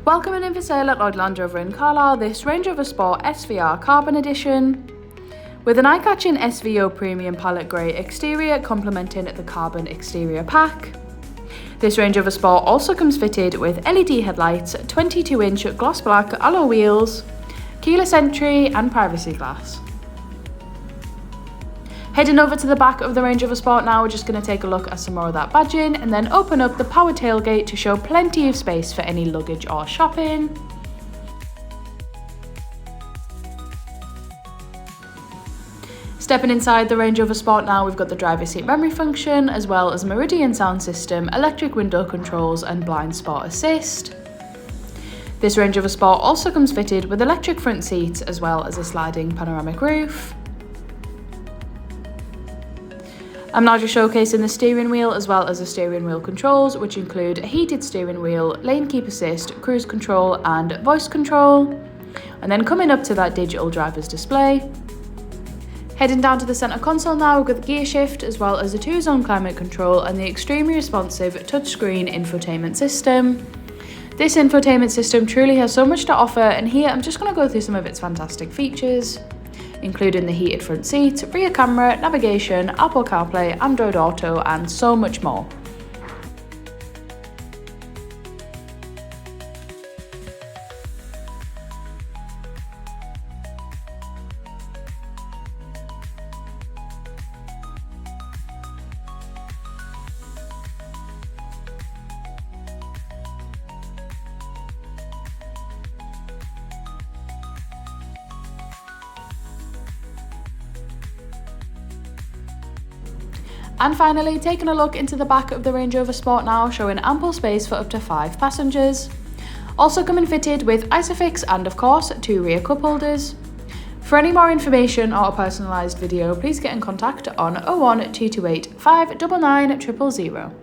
Welcome and in for sale at Lloyd Land Rover in Carlisle, this Range Rover Sport SVR Carbon Edition. With an eye-catching SVO Premium Palette Grey exterior complementing the carbon exterior pack. This Range Rover Sport also comes fitted with LED headlights, 22-inch gloss black alloy wheels, keyless entry and privacy glass. Heading over to the back of the Range Rover Sport now, we're just going to take a look at some more of that badging and then open up the power tailgate to show plenty of space for any luggage or shopping. Stepping inside the Range Rover Sport now, we've got the driver's seat memory function as well as Meridian sound system, electric window controls and blind spot assist. This Range Rover Sport also comes fitted with electric front seats as well as a sliding panoramic roof. I'm now just showcasing the steering wheel as well as the steering wheel controls, which include a heated steering wheel, lane keep assist, cruise control and voice control. And then coming up to that digital driver's display. Heading down to the centre console now, we've got the gear shift as well as the 2-zone climate control and the extremely responsive touchscreen infotainment system. This infotainment system truly has so much to offer, and here I'm just going to go through some of its fantastic features, including the heated front seat, rear camera, navigation, Apple CarPlay, Android Auto and so much more. And finally, taking a look into the back of the Range Rover Sport now, showing ample space for up to 5 passengers. Also coming fitted with ISOFIX and of course 2 rear cup holders. For any more information or a personalised video, please get in contact on 01228 599 000.